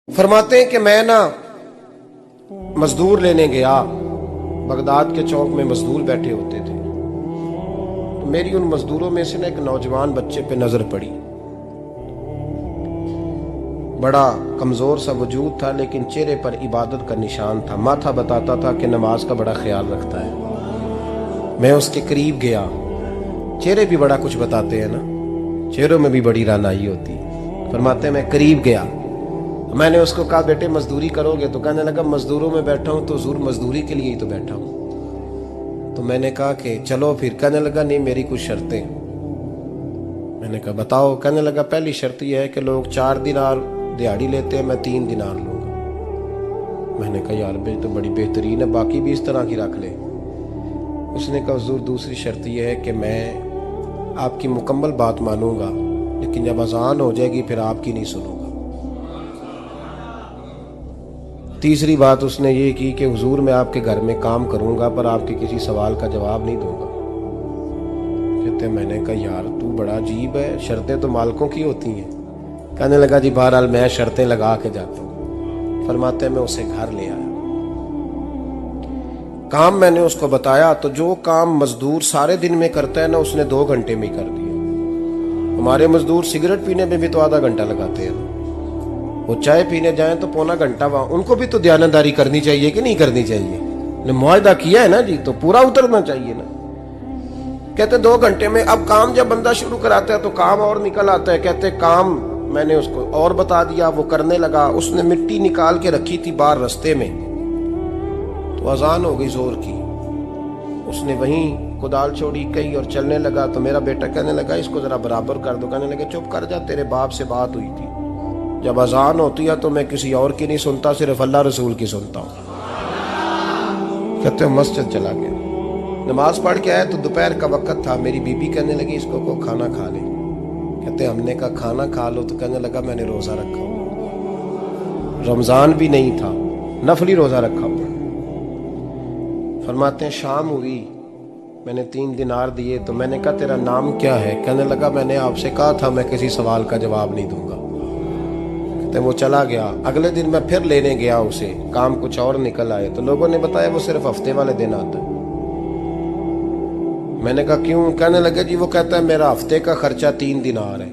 फरमाते हैं कि मैं ना मजदूर लेने गया। बगदाद के चौक में मजदूर बैठे होते थे, तो मेरी उन मजदूरों में से ना एक नौजवान बच्चे पे नजर पड़ी। बड़ा कमजोर सा वजूद था, लेकिन चेहरे पर इबादत का निशान था। माथा बताता था कि नमाज का बड़ा ख्याल रखता है। मैं उसके करीब गया। चेहरे भी बड़ा कुछ बताते हैं ना, चेहरों में भी बड़ी रानाई होती है। फरमाते हैं मैं करीब गया, मैंने उसको कहा बेटे मजदूरी करोगे? तो कहने लगा मजदूरों में बैठा हूं तो हुजूर मजदूरी के लिए ही तो बैठा हूं। तो मैंने कहा कि चलो फिर। कहने लगा नहीं, मेरी कुछ शर्तें। मैंने कहा बताओ। कहने लगा पहली शर्त यह है कि लोग 4 दिनार दिहाड़ी लेते हैं, मैं 3 दिनार लूंगा। मैंने कहा यार बे तो बड़ी बेहतरीन है, बाकी भी इस तरह की रख ले। उसने कहा हुजूर दूसरी शर्त यह है कि मैं आपकी मुकम्मल बात मानूंगा, लेकिन जब अजान हो जाएगी फिर आपकी नहीं सुनूंगा। तीसरी बात उसने ये की कि हुजूर मैं आपके घर में काम करूंगा पर आपके किसी सवाल का जवाब नहीं दूंगा। कहते मैंने कहा यार तू बड़ा अजीब है, शर्तें तो मालिकों की होती हैं। कहने लगा जी बहरहाल मैं शर्तें लगा के जाता हूँ। फरमाते मैं उसे घर ले आया। काम मैंने उसको बताया, तो जो काम मजदूर सारे दिन में करता है ना, उसने 2 घंटे में ही कर दिया। हमारे मजदूर सिगरेट पीने में भी तो आधा घंटा लगाते हैं, वो चाय पीने जाएं तो पौना घंटा। वहां उनको भी तो दयानतदारी करनी चाहिए कि नहीं करनी चाहिए? ने मुआहदा किया है ना जी, तो पूरा उतरना चाहिए ना। कहते 2 घंटे में। अब काम जब बंदा शुरू कराता है तो काम और निकल आता है। कहते काम मैंने उसको और बता दिया, वो करने लगा। उसने मिट्टी निकाल के रखी थी बाहर रास्ते में, तो अजान हो गई जोर की। उसने वहीं कुदाल छोड़ी कही और चलने लगा। तो मेरा बेटा कहने लगा इसको जरा बराबर कर दो। कहने लगा चुप कर जा, तेरे बाप से बात हुई थी। जब अजान होती है तो मैं किसी और की नहीं सुनता, सिर्फ अल्लाह रसूल की सुनता हूँ। कहते हैं मस्जिद चला गया, नमाज पढ़ के आया तो दोपहर का वक्त था। मेरी बीबी कहने लगी इसको को खाना खा ले। कहते हमने कहा खाना खा लो, तो कहने लगा मैंने रोजा रखा हुआ, रमजान भी नहीं था, नफली रोजा रखा हुआ। फरमाते हैं शाम हुई, मैंने 3 दिनार दिए। तो मैंने कहा तेरा नाम क्या है? कहने लगा मैंने आपसे कहा था मैं किसी सवाल का जवाब नहीं दूंगा। तो वो चला गया। अगले दिन मैं फिर लेने गया उसे, काम कुछ और निकल आए। तो लोगों ने बताया वो सिर्फ हफ्ते वाले दिन आता है। मैंने कहा क्यों? कहने लगे जी वो कहता है मेरा हफ्ते का खर्चा 3 दिनार है।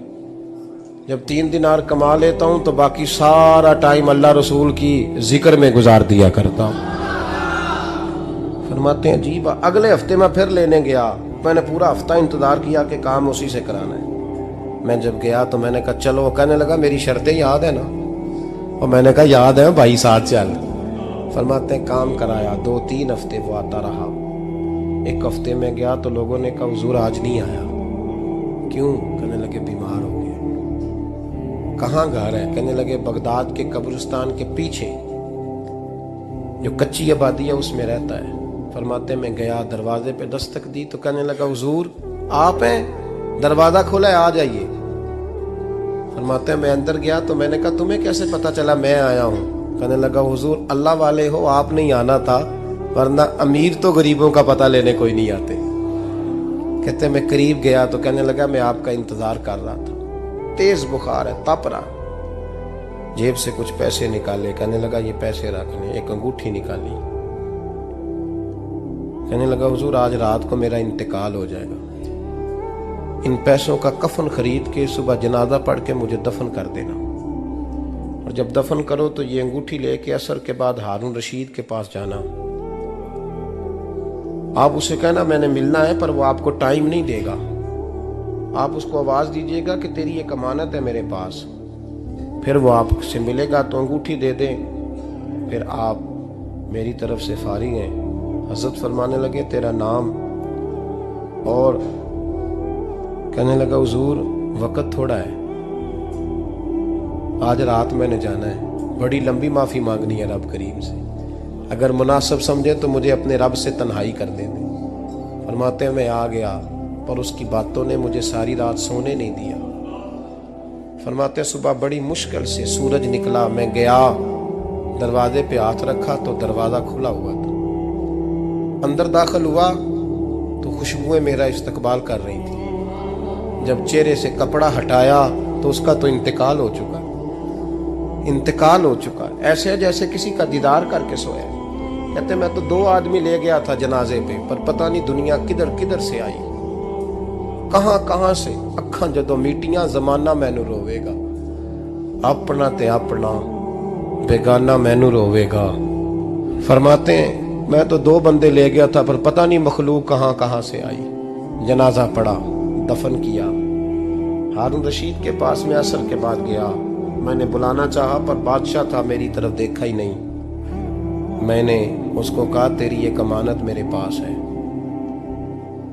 जब 3 दिनार कमा लेता हूं तो बाकी सारा टाइम अल्लाह रसूल की जिक्र में गुजार दिया करता हूं। फरमाते हैं जी अगले हफ्ते मैं फिर लेने गया। मैंने पूरा हफ्ता इंतजार किया कि काम उसी से कराना है। मैं जब गया तो मैंने कहा चलो। कहने लगा मेरी शर्तें याद है ना? और मैंने कहा याद है भाई, साथ चल। फरमाते हैं काम कराया। 2-3 हफ्ते वो आता रहा। एक हफ्ते में गया तो लोगों ने कहा हुजूर आज नहीं आया। क्यों? कहने लगे बीमार हो गए। कहाँ घर है? कहने लगे बगदाद के कब्रिस्तान के पीछे जो कच्ची आबादी है उसमें रहता है। फरमाते मैं गया, दरवाजे पे दस्तक दी तो कहने लगा हुजूर आप हैं? दरवाजा खोला है, आ जाइए। फरमाते हैं मैं अंदर गया तो मैंने कहा तुम्हें कैसे पता चला मैं आया हूँ? कहने लगा हुजूर अल्लाह वाले हो, आप नहीं आना था, वरना अमीर तो गरीबों का पता लेने कोई नहीं आते। कहते मैं करीब गया तो कहने लगा मैं आपका इंतजार कर रहा था, तेज बुखार है, तप रहा। जेब से कुछ पैसे निकाले। कहने लगा ये पैसे रख लें। एक अंगूठी निकाली। कहने लगा हुजूर आज रात को मेरा इंतकाल हो जाएगा, इन पैसों का कफन खरीद के सुबह जनाजा पढ़ के मुझे दफन कर देना, और जब दफन करो तो ये अंगूठी लेके असर के बाद हारून रशीद के पास जाना। आप उसे कहना मैंने मिलना है, पर वो आपको टाइम नहीं देगा। आप उसको आवाज दीजिएगा कि तेरी एक अमानत है मेरे पास। फिर वो आपसे मिलेगा तो अंगूठी दे दें, फिर आप मेरी तरफ से फारिग हैं। हजरत फरमाने लगे तेरा नाम? और कहने लगा हुजूर वक्त थोड़ा है, आज रात मैंने जाना है, बड़ी लंबी माफ़ी मांगनी है रब करीम से। अगर मुनासिब समझे तो मुझे अपने रब से तन्हाई कर दे दे। फरमाते हैं मैं आ गया, पर उसकी बातों ने मुझे सारी रात सोने नहीं दिया। फरमाते हैं सुबह बड़ी मुश्किल से सूरज निकला। मैं गया, दरवाजे पे हाथ रखा तो दरवाज़ा खुला हुआ था। अंदर दाखिल हुआ तो खुशबुएं मेरा इस्तकबाल कर रही थी। जब चेहरे से कपड़ा हटाया तो उसका तो इंतकाल हो चुका। इंतकाल हो चुका है, ऐसे है जैसे किसी का दीदार करके सोया। कहते मैं तो 2 आदमी ले गया था जनाजे पे, पर पता नहीं दुनिया किधर किधर से आई, कहां कहां से। अखां जदों मीटियां जमाना मैनू रोवेगा, अपना ते अपना बेगाना मैनू रोवेगा। फरमाते हैं मैं तो 2 बंदे ले गया था, पर पता नहीं मखलूक कहां कहां से आई। जनाजा पड़ा, दफन किया। हारून रशीद के पास में असर के बाद गया, मैंने बुलाना चाहा पर बादशाह था, मेरी तरफ देखा ही नहीं। मैंने उसको कहा तेरी ये अमानत मेरे पास है।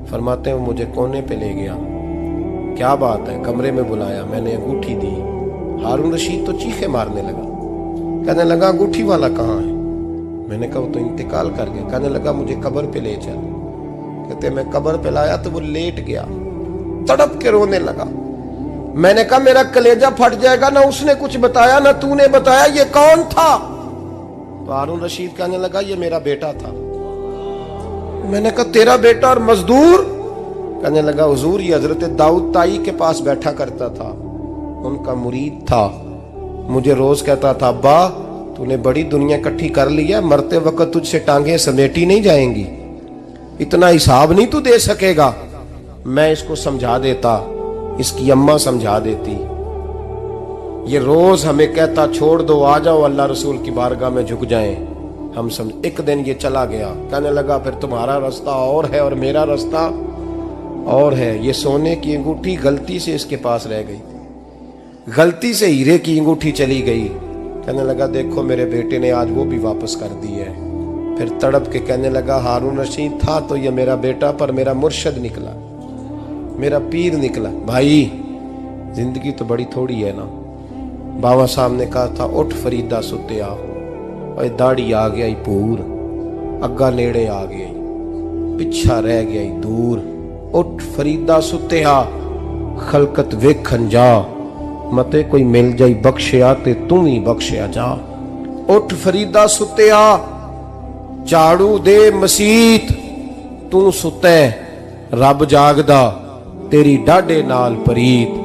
फरमाते हैं वो मुझे कोने पे ले गया, क्या बात है, कमरे में बुलाया, मैंने अंगूठी दी। हारून रशीद तो चीखे मारने लगा, कहने लगा अंगूठी वाला कहाँ है? मैंने कहा वो तो इंतकाल कर गया। कहने लगा मुझे कब्र पे ले चल। कहते मैं कब्र पे लाया तो वो लेट गया, तड़प के रोने लगा। मैंने कहा मेरा कलेजा फट जाएगा, ना उसने कुछ बताया ना तूने बताया, ये कौन था? तो हारून रशीद कहने लगा ये मेरा बेटा था। मैंने कहा तेरा बेटा और मजदूर? कहने लगा हुजूर ये हजरत दाऊद ताई के पास बैठा करता था, उनका मुरीद था, मुझे रोज कहता था अब्बा तूने बड़ी दुनिया इकट्ठी कर ली है, मरते वक्त तुझसे टांगे समेटी नहीं जाएंगी, इतना हिसाब नहीं तू दे सकेगा। मैं इसको समझा देता, इसकी अम्मा समझा देती। ये रोज हमें कहता छोड़ दो, आ जाओ अल्लाह रसूल की बारगाह में झुक जाएं। हम समझ। एक दिन ये चला गया, कहने लगा फिर तुम्हारा रास्ता और है और मेरा रास्ता और है। ये सोने की अंगूठी गलती से इसके पास रह गई, गलती से हीरे की अंगूठी चली गई। कहने लगा देखो मेरे बेटे ने आज वो भी वापस कर दी है। फिर तड़प के कहने लगा हारून रशीद था तो ये मेरा बेटा, पर मेरा मुर्शद निकला, मेरा पीर निकला। भाई जिंदगी तो बड़ी थोड़ी है ना। बाबा साहब ने कहा था उठ फरीदा सुत्या, और दाढ़ी आ गया ही पूर, अग्गा नेड़े आ गया, पिछा रह गया ही दूर। उठ फरीदा सुत्या खलकत वेखन जा, मते कोई मिल जाई बख्शिया ते तू ही बख्शिया जा। उठ फरीदा सुत्या झाड़ू दे मसीत, तू सुते रब जागदा तेरी डाडे नाल परीत।